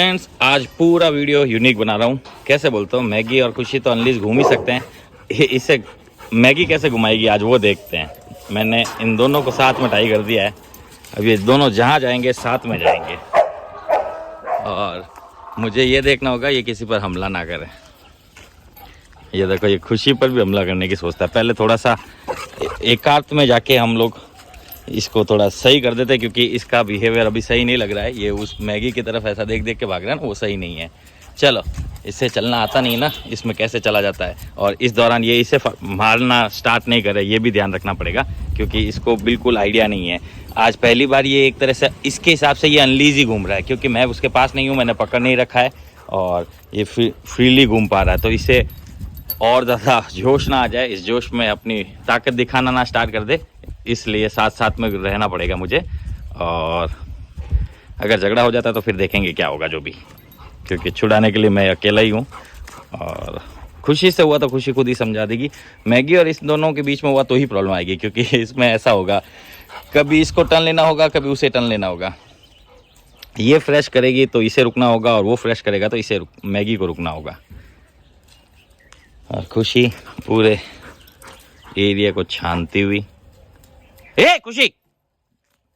Friends, आज पूरा video unique बना रहा हूँ। कैसे बोलता हूँ, मैगी और खुशी तो अनलीज घूम ही सकते हैं, इसे मैगी कैसे घुमाएगी आज वो देखते हैं। मैंने इन दोनों को साथ में टाई कर दिया है। अब ये दोनों जहाँ जाएंगे साथ में जाएंगे और मुझे ये देखना होगा ये किसी पर हमला ना करे। ये देखो, ये खुशी पर भी हमला करने की सोचता है। पहले थोड़ा सा एकांत में जाके हम लोग इसको थोड़ा सही कर देते, क्योंकि इसका बिहेवियर अभी सही नहीं लग रहा है। ये उस मैगी की तरफ ऐसा देख देख के भाग रहा है ना, वो सही नहीं है। चलो, इससे चलना आता नहीं ना, इसमें कैसे चला जाता है। और इस दौरान ये इसे मारना स्टार्ट नहीं करे, ये भी ध्यान रखना पड़ेगा, क्योंकि इसको बिल्कुल आइडिया नहीं है। आज पहली बार ये एक तरह से इसके हिसाब से ये अनलीज ही घूम रहा है, क्योंकि मैं उसके पास नहीं हूँ, मैंने पकड़ नहीं रखा है और ये फ्रीली घूम पा रहा है। तो इसे और ज़्यादा जोश ना आ जाए, इस जोश में अपनी ताकत दिखाना ना स्टार्ट कर दे, इसलिए साथ साथ में रहना पड़ेगा मुझे। और अगर झगड़ा हो जाता है तो फिर देखेंगे क्या होगा जो भी, क्योंकि छुड़ाने के लिए मैं अकेला ही हूँ। और खुशी से हुआ तो खुशी खुद ही समझा देगी। मैगी और इस दोनों के बीच में हुआ तो ही प्रॉब्लम आएगी, क्योंकि इसमें ऐसा होगा, कभी इसको टर्न लेना होगा, कभी उसे टर्न लेना होगा। ये फ्रेश करेगी तो इसे रुकना होगा, और वो फ्रेश करेगा तो इसे मैगी को रुकना होगा। और खुशी पूरे एरिया को छानती हुई, ए खुशी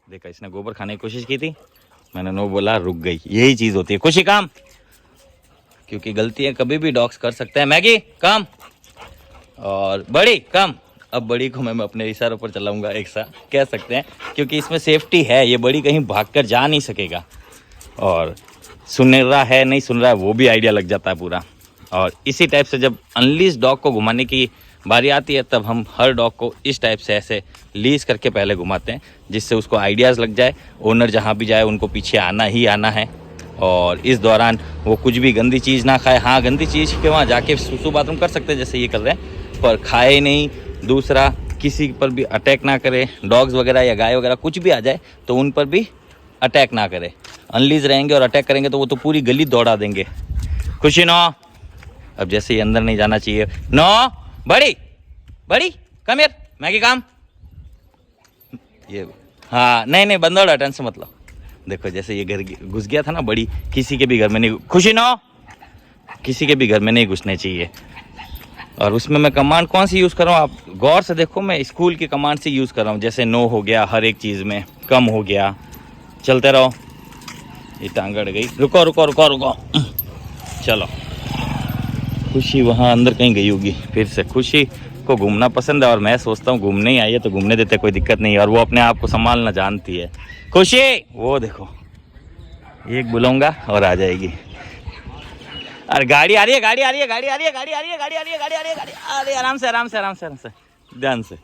देखा, इसने गोबर खाने की कोशिश की थी, मैंने नो बोला, रुक गई। यही चीज होती है खुशी, काम, क्योंकि गलतियां कभी भी डॉग्स कर सकते हैं। मैगी काम, और बड़ी काम। अब बड़ी को मैं अपने इशारों पर चलाऊंगा, एक सा कह सकते हैं, क्योंकि इसमें सेफ्टी है। ये बड़ी कहीं भागकर जा नहीं सकेगा, और सुन रहा है नहीं सुन रहा है वो भी आइडिया लग जाता है पूरा। और इसी टाइप से जब अनलीज डॉग को घुमाने की बारी आती है, तब हम हर डॉग को इस टाइप से ऐसे लीज करके पहले घुमाते हैं, जिससे उसको आइडियाज़ लग जाए। ओनर जहाँ भी जाए उनको पीछे आना ही आना है, और इस दौरान वो कुछ भी गंदी चीज़ ना खाए। हाँ, गंदी चीज़ के वहाँ जाके सुसु बाथरूम कर सकते हैं जैसे ये कर रहे हैं, पर खाए नहीं। दूसरा, किसी पर भी अटैक ना करे। डॉग्स वगैरह या गाय वगैरह कुछ भी आ जाए तो उन पर भी अटैक ना करे। अनलीज रहेंगे और अटैक करेंगे तो वो तो पूरी गली दौड़ा देंगे। खुशी नो, अब जैसे ये अंदर नहीं जाना चाहिए। नो, बड़ी बड़ी कम यार, मैगी काम। ये हाँ, नहीं बंदोड़ा, टेंशन मत लो। देखो, जैसे ये घर घुस गया था ना, बड़ी किसी के भी घर में नहीं, खुशी नो, किसी के भी घर में नहीं घुसने चाहिए। और उसमें मैं कमांड कौन सी यूज़ कर रहा हूँ, आप गौर से देखो, मैं स्कूल की कमांड से यूज़ कर रहा हूँ। जैसे नो हो गया हर एक चीज़ में, कम हो गया, चलते रहो। ये टांग अड़ गई, रुको रुको रुको रुको, चलो। खुशी वहाँ अंदर कहीं गई होगी फिर से। खुशी को घूमना पसंद है, और मैं सोचता हूँ घूमने ही आई है तो घूमने देते, कोई दिक्कत नहीं है। और वो अपने आप को संभालना जानती है। खुशी, वो देखो, एक बुलाऊंगा और आ जाएगी। अरे गाड़ी आ रही है, गाड़ी आ रही है, गाड़ी आ रही है, गाड़ी आ रही है, गाड़ी आ रही है, गाड़ी आ रही है, गाड़ी। अरे आराम से आराम से आराम से आराम से, ध्यान से।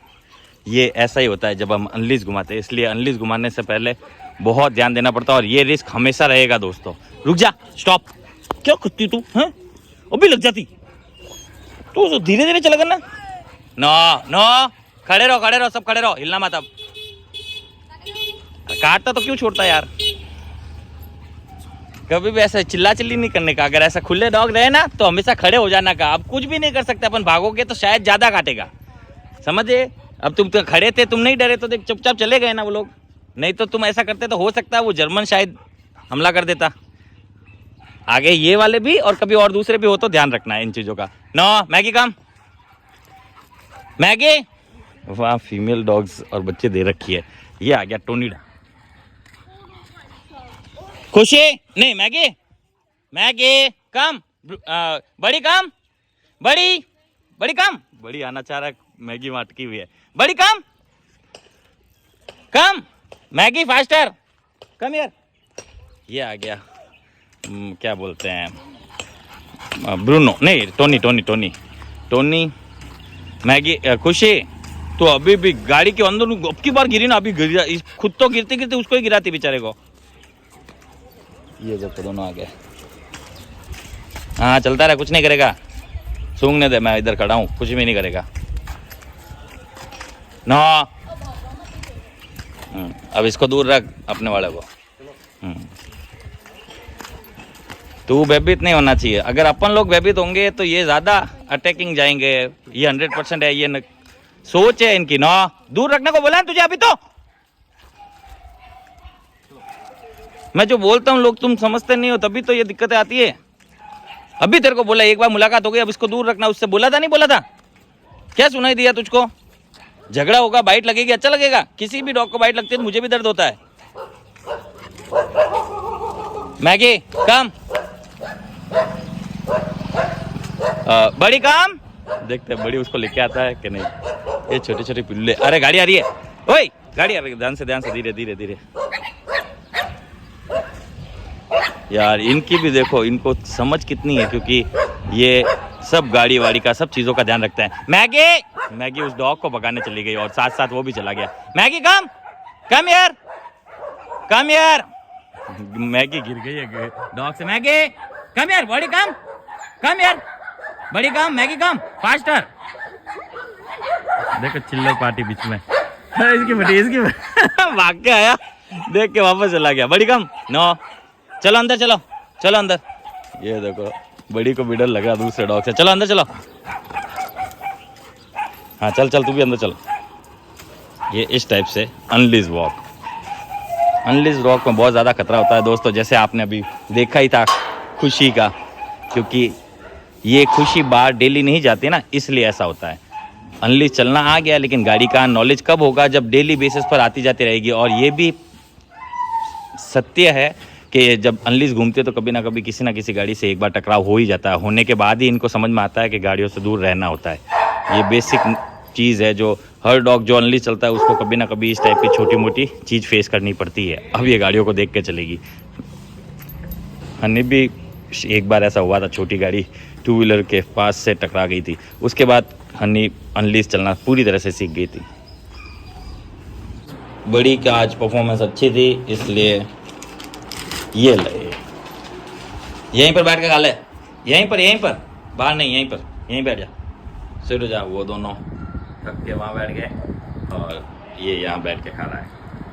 ये ऐसा ही होता है जब हम अनलीज घुमाते हैं, इसलिए अनलीज घुमाने से पहले बहुत ध्यान देना पड़ता है। और ये रिस्क हमेशा रहेगा दोस्तों। रुक जा, स्टॉप, क्या करती तू हैं, वो भी लग जाती। तू धीरे धीरे चला करना। नो नो, खड़े रहो, सब खड़े रहो, हिलना मत। अब काटता तो क्यों छोड़ता यार। कभी भी ऐसा चिल्ला चिल्ली नहीं करने का। अगर ऐसा खुले डॉग रहे ना तो हमेशा खड़े हो जाना का। अब कुछ भी नहीं कर सकते अपन, भागोगे तो शायद ज्यादा काटेगा, समझे। अब तुम तो खड़े थे, तुम नहीं डरे तो देख चुपचाप चले गए ना वो लोग। नहीं तो तुम ऐसा करते तो हो सकता है वो जर्मन शायद हमला कर देता। आगे ये वाले भी और कभी और दूसरे भी हो तो ध्यान रखना है इन चीजों का। नो, मैगी काम, मैगी। वहाँ फीमेल डॉग्स और बच्चे दे रखी है। ये आ गया टोनीडा। खुशी नहीं, मैगी, मैगी काम, बड़ी काम, बड़ी बड़ी काम। बड़ी आना चाह रहा है, मैगी वहाँ अटकी हुई है। बड़ी काम, कम मैगी, फास्टर कम यार। ये आ गया, क्या बोलते हैं, ब्रूनो नहीं, Tony Tony Tony Tony. Maggi, खुशी तो अभी भी गाड़ी के अंदर अब की बार गिरी ना, अभी गिरा, खुद तो गिरते गिरते उसको ही गिराती बेचारे को। ये देखो दोनों आ गए। हाँ, चलता रहा, कुछ नहीं करेगा, सूंघने दे, मैं इधर खड़ा हूँ, कुछ भी नहीं करेगा। नो, अब इसको दूर रख अपने वाले को। तू भयभीत नहीं होना चाहिए। अगर अपन लोग भयभीत होंगे तो ये ज्यादा अटैकिंग जाएंगे, ये 100% है। ये सोच है इनकी। नो, दूर रखने को बोला तुझे अभी तो। मैं जो बोलता हूँ लोग तुम समझते नहीं हो, तभी तो ये दिक्कतें आती है। अभी तेरे को बोला एक बार मुलाकात हो गई, अब इसको दूर रखना। उससे बोला था नहीं बोला था? क्या सुनाई दिया तुझको? झगड़ा होगा, बाइट लगेगी, अच्छा लगेगा? किसी भी डॉग को बाइट लगती है तो मुझे भी दर्द होता है। मैगी कम, बड़ी काम। देखते हैं बड़ी उसको लेके आता है कि नहीं। ये छोटे छोटे पिल्ले, अरे गाड़ी आ रही है, ओए गाड़ी आ रही है, ध्यान से धीरे धीरे धीरे। यार इनकी भी देखो, इनको समझ कितनी है, क्योंकि ये सब गाड़ी वाड़ी का, सब चीज़ों का ध्यान रखता है। मैगी, मैगी उस डॉग को भगाने चली गई और साथ साथ वो भी चला गया। मैगी कम, कम यार, कम यार। मैगी गिर गई है डॉग से। मैगी कम यार, बड़ी कम, कम यार, बड़ी कम, मैगी कम, फास्टर। देखो चिल्लर पार्टी बीच में। इसकी बड़ी, इसकी भाग के आया, देख के वापस चला गया। बड़ी कम, नो, चलो अंदर, चलो चलो अंदर। ये देखो बड़ी को भी डर लगा दूसरे डॉग से। चलो अंदर चलो, हाँ चल चल तू भी अंदर चल। ये इस टाइप से अनलीज वॉक, अनलीज वॉक में बहुत ज़्यादा खतरा होता है दोस्तों, जैसे आपने अभी देखा ही था खुशी का, क्योंकि ये खुशी बाहर डेली नहीं जाती ना, इसलिए ऐसा होता है। अनलीज चलना आ गया, लेकिन गाड़ी का नॉलेज कब होगा? जब डेली बेसिस पर आती जाती रहेगी। और ये भी सत्य है कि जब अनलीज घूमते तो कभी ना कभी किसी ना किसी गाड़ी से एक बार टकराव हो ही जाता है। होने के बाद ही इनको समझ में आता है कि गाड़ियों से दूर रहना होता है। ये बेसिक चीज़ है जो हर डॉग जो अनलीज चलता है उसको कभी ना कभी इस टाइप की छोटी मोटी चीज़ फेस करनी पड़ती है। अब ये गाड़ियों को देख के चलेगी। हनी भी एक बार ऐसा हुआ था, छोटी गाड़ी टू व्हीलर के पास से टकरा गई थी। उसके बाद हनी अनलीज चलना पूरी तरह से सीख गई थी। बड़ी का आज परफॉर्मेंस अच्छी थी, इसलिए ये ले, यहीं पर बैठ के खा ले, यहीं पर, बाहर नहीं, यहीं बैठ जा, सिर जा। वो दोनों थक के वहाँ बैठ गए और ये यहाँ बैठ के खा रहा है,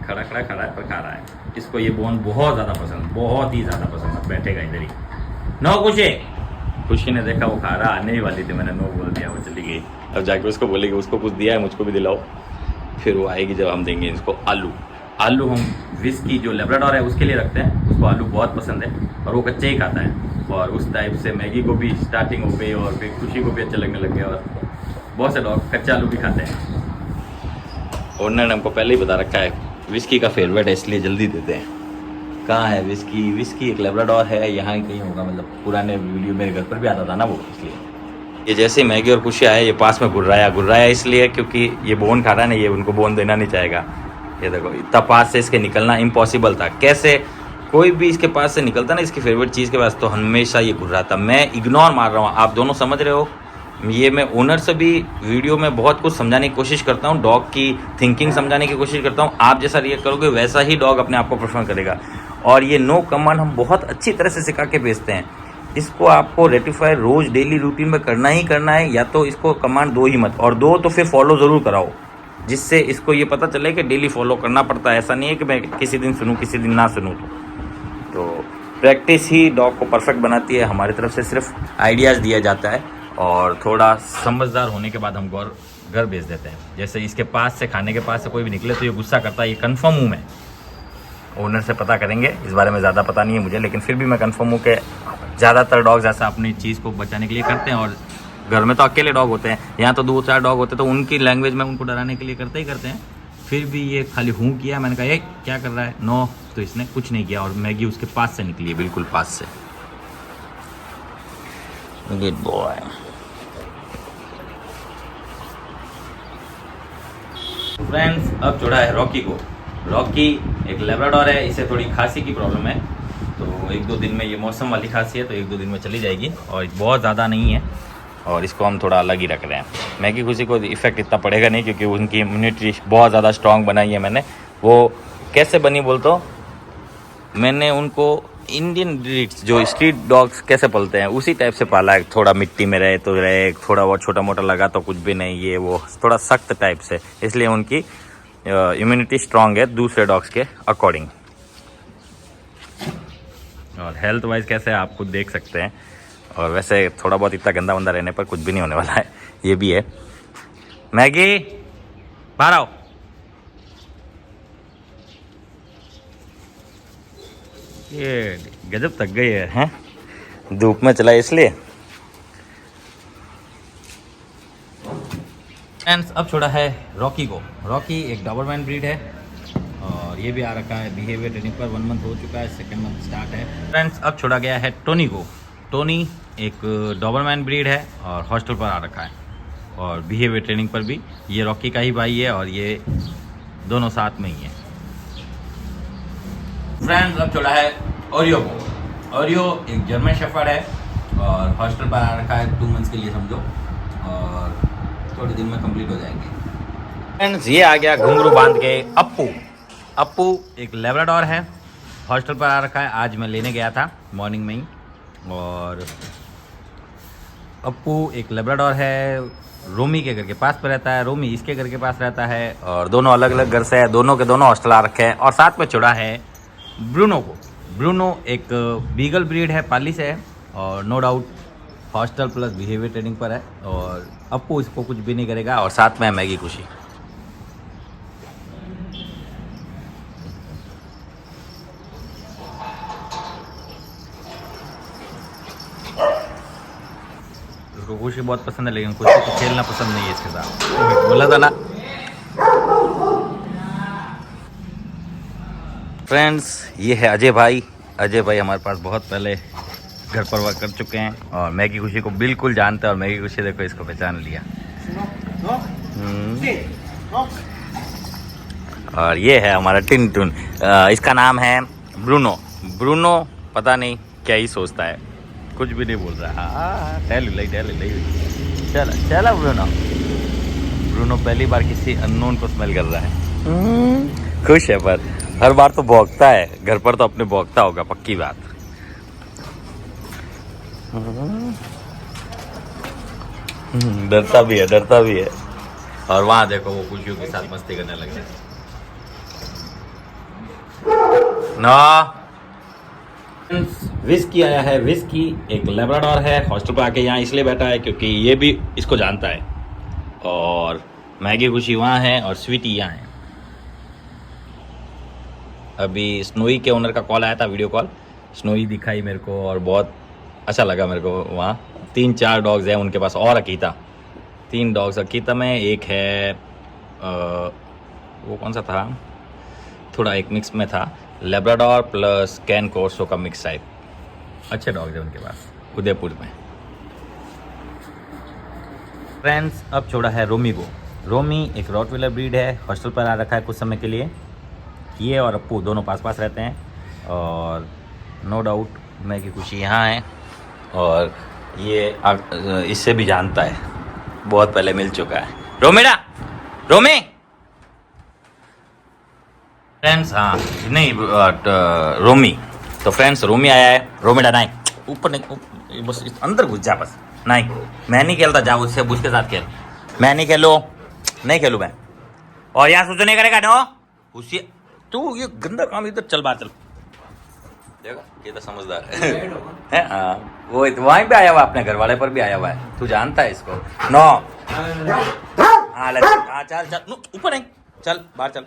खड़ा खा रहा है, पर खा रहा है। इसको ये बोन बहुत ज़्यादा पसंद, बहुत ही ज़्यादा पसंद है। बैठेगा इधर ही। नो खुशी ने देखा वो खा रहा, आने ही वाली थी, मैंने नो बोल दिया, वो चली गई। अब जाके उसको बोलेगी उसको कुछ दिया है, मुझको भी दिलाओ। फिर वो आएगी जब हम देंगे इसको आलू हम विस्की जो लेब्राडोर है उसके लिए रखते हैं, उसको आलू बहुत पसंद है और वो कच्चे ही खाता है। और उस टाइप से मैगी को भी स्टार्टिंग हो गई और फिर खुशी को भी अच्छा लगने लग गया। और बहुत से लोग कच्चा आलू भी खाते हैं। ओनर ने हमको पहले ही बता रखा है विस्की का फेवरेट है, इसलिए जल्दी देते हैं। कहाँ है विस्की एक लेब्राडोर है, यहाँ ही कहीं होगा, मतलब पुराने वीडियो मेरे घर पर भी आता था ना वो, इसलिए। ये जैसे मैगी और खुशी आए, ये पास में गुर्राया इसलिए क्योंकि ये बोन खा रहा है ना, ये उनको बोन देना नहीं चाहेगा। ये देखो इतना पास से इसके निकलना इम्पॉसिबल था। कैसे कोई भी इसके पास से निकलता ना इसकी फेवरेट चीज़ के पास, तो हमेशा ये गुर्राता। मैं इग्नोर मार रहा हूँ, आप दोनों समझ रहे हो। ये मैं ओनर से भी वीडियो में बहुत कुछ समझाने की कोशिश करता हूँ, डॉग की थिंकिंग समझाने की कोशिश करता हूँ। आप जैसा रिएक्ट करोगे वैसा ही डॉग अपने आप को प्रेफर करेगा। और ये नो कमांड हम बहुत अच्छी तरह से सिखा के भेजते हैं। इसको आपको रेटिफाई रोज़ डेली रूटीन में करना ही करना है, या तो इसको कमांड दो ही मत, और दो तो फिर फॉलो ज़रूर कराओ, जिससे इसको ये पता चले कि डेली फॉलो करना पड़ता है। ऐसा नहीं है कि मैं किसी दिन सुनूं किसी दिन ना सुनूं। तो प्रैक्टिस ही डॉग को परफेक्ट बनाती है। हमारी तरफ से सिर्फ आइडियाज़ दिया जाता है और थोड़ा समझदार होने के बाद हम घर भेज देते हैं। जैसे इसके पास से, खाने के पास से कोई भी निकले तो ये गुस्सा करता है, ये कन्फर्म हूँ मैं। ओनर से पता करेंगे, इस बारे में ज़्यादा पता नहीं है मुझे, लेकिन फिर भी मैं कन्फर्म हूँ कि ज़्यादातर डॉग्स ऐसा अपनी चीज़ को बचाने के लिए करते हैं। और घर में तो अकेले डॉग होते हैं, यहाँ तो 2-4 डॉग होते हैं, तो उनकी लैंग्वेज में उनको डराने के लिए करते हैं। फिर भी ये खाली हूँ किया, मैंने कहा ये क्या कर रहा है, नो, तो इसने कुछ नहीं किया। और मैगी उसके पास से निकली है, बिल्कुल पास से। Good boy. फ्रेंड्स अब जोड़ा है रॉकी को। रॉकी एक लेब्राडोर है, इसे थोड़ी खांसी की प्रॉब्लम है, तो 1-2 दिन में, ये मौसम वाली खांसी है तो 1-2 दिन में चली जाएगी, और बहुत ज़्यादा नहीं है। और इसको हम थोड़ा अलग ही रख रहे हैं। मैगी खुशी को इफेक्ट इतना पड़ेगा नहीं, क्योंकि उनकी इम्यूनिटी बहुत ज़्यादा स्ट्रॉन्ग बनाई है मैंने। वो कैसे बनी बोलते हो, मैंने उनको इंडियन ब्रीड्स जो स्ट्रीट डॉग्स कैसे पलते हैं उसी टाइप से पाला है। थोड़ा मिट्टी में रहे तो रहे, थोड़ा बहुत छोटा मोटा लगा तो कुछ भी नहीं, ये वो थोड़ा सख्त टाइप से, इसलिए उनकी इम्यूनिटी स्ट्रॉन्ग है दूसरे डॉग्स के अकॉर्डिंग। और हेल्थ वाइज कैसे आप खुद देख सकते हैं। और वैसे थोड़ा बहुत इतना गंदा वंदा रहने पर कुछ भी नहीं होने वाला है, ये भी है। मैगी बाहर आओ। ये गजब थक गई है, हैं? धूप में चला इसलिए। फ्रेंड्स अब छोड़ा है रॉकी को। रॉकी एक डॉबरमैन ब्रीड है और ये भी आ रखा है बिहेवियर ट्रेनिंग पर। 1 मंथ हो चुका है, 2nd मंथ स्टार्ट है। फ्रेंड्स अब छोड़ा गया है टोनी को। टोनी एक डॉबरमैन ब्रीड है और हॉस्टल पर आ रखा है और बिहेवियर ट्रेनिंग पर भी। ये रॉकी का ही भाई है और ये दोनों साथ में ही है। फ्रेंड्स अब छोड़ा है ओरियो को। ओरियो एक जर्मन शेफर्ड है और हॉस्टल पर आ रखा है 2 मंथ्स के लिए समझो, और थोड़े दिन में कंप्लीट हो जाएंगे। फ्रेंड्स ये आ गया घुंघरू बांध के अप्पू। अप्पू एक लेब्राडोर है, हॉस्टल पर आ रखा है। आज मैं लेने गया था मॉर्निंग में ही। और अप्पू एक लेब्राडोर है, रोमी के घर के पास पे रहता है, रोमी इसके घर के पास रहता है और दोनों अलग अलग घर से है। दोनों के दोनों हॉस्टल आ रखे हैं। और साथ में छोड़ा है ब्रूनो को। ब्रूनो एक बीगल ब्रीड है, पाली से है और no doubt hostel plus behaviour training पर है। और अप्पू इसको कुछ भी नहीं करेगा। और साथ में मैगी खुशी। उसको खुशी बहुत पसंद है लेकिन खुशी को खेलना पसंद नहीं है इसके साथ, बोला था ना। फ्रेंड्स ये है अजय भाई। अजय भाई हमारे पास बहुत पहले घर पर वर्क कर चुके हैं और मैगी खुशी को बिल्कुल जानते हैं। और मैगी खुशी देखो इसको पहचान लिया। और ये है हमारा टिन टुन। इसका नाम है ब्रूनो। ब्रूनो पता नहीं क्या ही सोचता है, कुछ भी नहीं बोल रहा। चला चला ब्रूनो। ब्रूनो पहली बार किसी अननोन को स्मेल कर रहा है। खुश है पर हर बार तो भौंकता है। घर पर तो अपने भौंकता होगा, पक्की बात। डरता भी है, डरता भी है। और वहां देखो वो खुशियों के साथ मस्ती करने लगे। ना विस्की आया है। विस्की एक लेब्राडोर है, हॉस्टल पर आके यहाँ इसलिए बैठा है क्योंकि ये भी इसको जानता है। और मैगी खुशी वहाँ है और स्वीटी यहाँ है। अभी स्नोई के ओनर का कॉल आया था, वीडियो कॉल। स्नोई दिखाई मेरे को और बहुत अच्छा लगा मेरे को। वहाँ 3-4 डॉग्स हैं उनके पास और अकीता। 3 डॉग्स अकीता में। एक है वो कौन सा था, थोड़ा एक मिक्स में था, लेब्राडोर प्लस कैन कोर्सो का मिक्स टाइप। अच्छे डॉग्स हैं उनके पास उदयपुर में। फ्रेंड्स अब छोड़ा है रोमी को। रोमी एक रॉटविलर ब्रीड है, हॉस्टल पर आ रखा है कुछ समय के लिए। ये और अप्पू दोनों पास पास रहते हैं और नो डाउट मैगी खुशी यहाँ है। और ये इससे भी जानता है, बहुत पहले मिल चुका है। रोमीडा, रोमी। फ्रेंड्स हाँ नहीं रोमी। तो फ्रेंड्स रोमी आया है। रोमीडा नहीं, ऊपर नहीं, बस अंदर घुस जा बस। नहीं मैं नहीं खेलता, जा उससे उसके साथ खेल। मैं नहीं खेलूँ, नहीं खेलूँ मैं। और यहाँ सोचो नहीं करेगा नो उसी। तू ये गंदा काम इधर चल, बाहर चल। देखो ये तो समझदार है। हाँ वो वहीं पे आया हुआ, अपने घर वाले पर भी आया हुआ है। तू जानता है इसको। नो हाँ चल चल ऊपर नहीं, चल बाहर चल।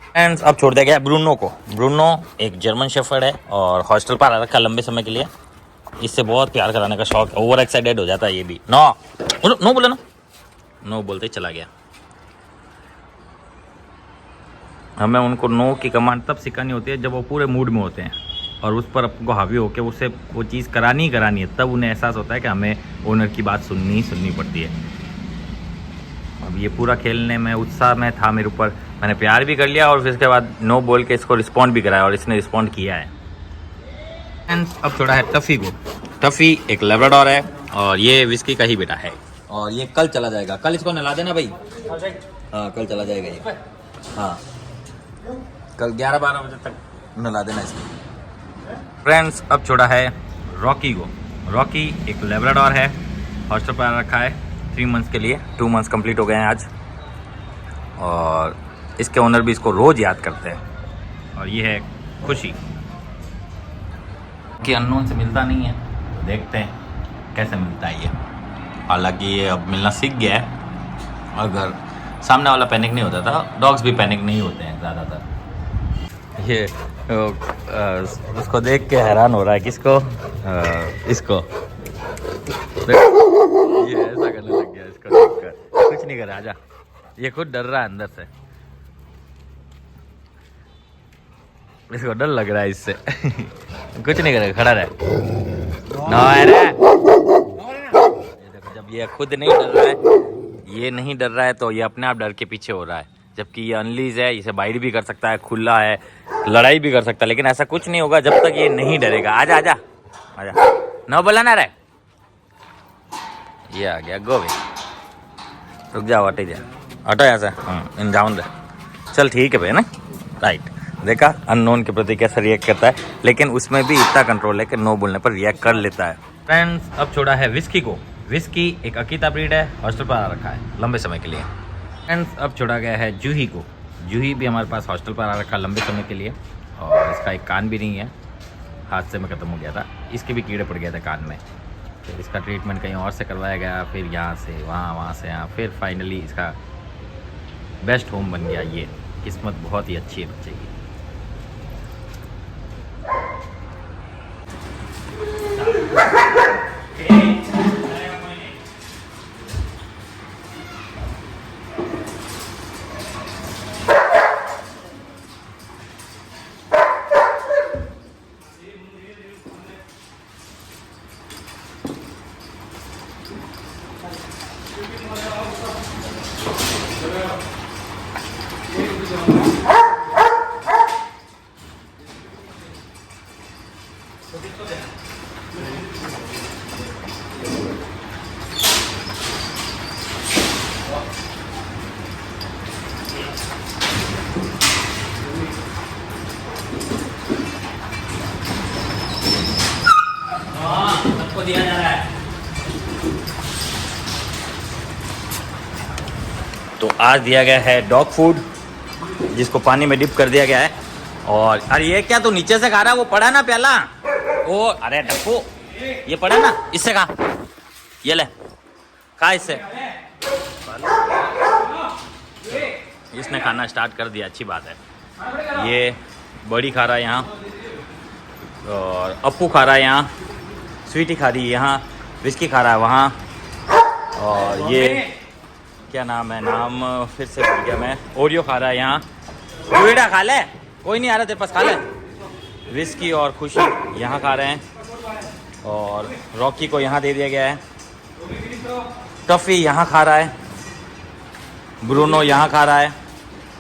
फ्रेंड्स अब छोड़ दिया गया ब्रूनो को। ब्रूनो एक जर्मन शेफर्ड है और हॉस्टल पर आ रखा लंबे समय के लिए। इससे बहुत प्यार कराने का शौक है, ओवर एक्साइटेड हो जाता है ये भी। नो नो बोले ना, नो बोलते ही चला गया। हमें उनको नो की कमांड तब सिखानी होती है जब वो पूरे मूड में होते हैं और उस पर आपको हावी होकर उससे वो चीज़ करानी ही करानी है। तब उन्हें एहसास होता है कि हमें ओनर की बात सुननी पड़ती है। अब ये पूरा खेलने में उत्साह में था मेरे ऊपर, मैंने प्यार भी कर लिया और फिर उसके बाद नो बोल के इसको रिस्पॉन्ड भी कराया और इसने रिस्पॉन्ड किया है। अब थोड़ा है टफ़ी को। टफ़ी एक लेब्राडोर है और ये विस्की का ही बेटा है और ये कल चला जाएगा। कल इसको नहला देना भाई। हाँ कल चला जाएगा ये। हाँ कल 11-12 बजे तक नहला देना इसको। फ्रेंड्स अब छोड़ा है रॉकी को। रॉकी एक लेब्राडोर है, हॉस्टल पर रखा है 3 मंथ्स के लिए। 2 मंथ्स कंप्लीट हो गए हैं आज। और इसके ओनर भी इसको रोज़ याद करते हैं। और ये है खुशी कि अननोन से मिलता नहीं है, तो देखते हैं कैसे मिलता है ये। हालांकि ये अब मिलना सीख गया है। अगर सामने वाला पैनिक नहीं होता था, डॉग्स भी पैनिक नहीं होते हैं ज़्यादातर। ये तो, उसको देख के हैरान हो रहा है। किसको? इसको देखो, ये ऐसा करने लग गया इसको देखकर। कुछ नहीं कर रहा, आजा। ये खुद डर रहा है अंदर से, इसको डर लग रहा है इससे। कुछ नहीं करेगा, खड़ा रहे। ये देखो, जब ये खुद नहीं डर रहा है, ये नहीं डर रहा है तो ये अपने आप डर के पीछे हो रहा है। जबकि ये अनलीज है, इसे बाइट भी कर सकता है, खुला है, लड़ाई भी कर सकता है, लेकिन ऐसा कुछ नहीं होगा जब तक ये नहीं डरेगा। आजा आजा आजा, ना बोला ना रहे। ये आ गया, गो भाई, रुक जाओ, हटे जा, हटो यहाँ से। इन जाऊन दे, चल ठीक है भाई ना। राइट, देखा अननोन के प्रति कैसे रिएक्ट करता है, लेकिन उसमें भी इतना कंट्रोल है कि नो बोलने पर रिएक्ट कर लेता है। फ्रेंड्स, अब छोड़ा है विस्की को। विस्की एक अकीता ब्रीड है, हॉस्टल पर आ रखा है लंबे समय के लिए। फ्रेंड्स, अब छोड़ा गया है जूही को। जूही भी हमारे पास हॉस्टल पर आ रखा है लंबे समय के लिए, और इसका एक कान भी नहीं है, हादसे में ख़त्म हो गया था। इसके भी कीड़े पड़ गए थे कान में, फिर इसका ट्रीटमेंट कहीं और से करवाया गया, फिर यहाँ से वहाँ, वहाँ से यहाँ, फिर फाइनली इसका बेस्ट होम बन गया। ये किस्मत बहुत ही अच्छी है बच्चे की। सबको दिया जा रहा है। तो आज दिया गया है डॉग फूड, जिसको पानी में डिप कर दिया गया है। और अरे ये क्या तू नीचे से खा रहा है? वो पड़ा ना प्याला। ओ अरे टप्पू, ये पड़ा ना, इससे खा, ये ले खा इससे। इसने खाना स्टार्ट कर दिया, अच्छी बात है। ये बड़ी खा रहा है यहाँ, और अप्पू खा रहा है यहाँ, स्वीटी खा रही है यहाँ, विस्की खा रहा है वहाँ, और ये क्या नाम है, नाम फिर से भूल गया मैं, ओरियो खा रहा है यहाँ। बेटा खा ले, कोई नहीं आ रहा तेरे पास, खा ले। विस्की और खुशी यहाँ खा रहे हैं, और रॉकी को यहाँ दे दिया गया है। टफ़ी यहाँ खा रहा है, ब्रूनो यहाँ खा रहा है,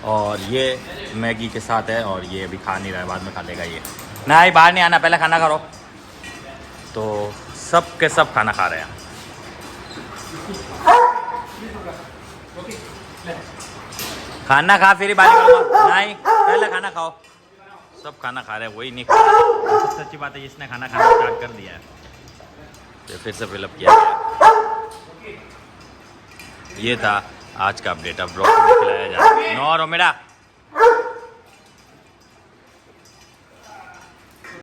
और ये मैगी के साथ है, और ये अभी खा नहीं रहा है, बाद में खा लेगा ये। नहीं, बाहर नहीं आना, पहले खाना करो। तो सब के सब खाना खा रहे हैं। खाना खा फिर ही बात करो। नहीं, पहले खाना खाओ। सब खाना खा रहे हैं, वही नहीं खा रहा। सबसे अच्छी बात है इसने खाना खाना स्टार्ट कर दिया है, तो फिर से फिलअप किया गया। ये था आज का अपडेट। अब ब्लॉग खिलाया जा रहा है। नो रो मेरा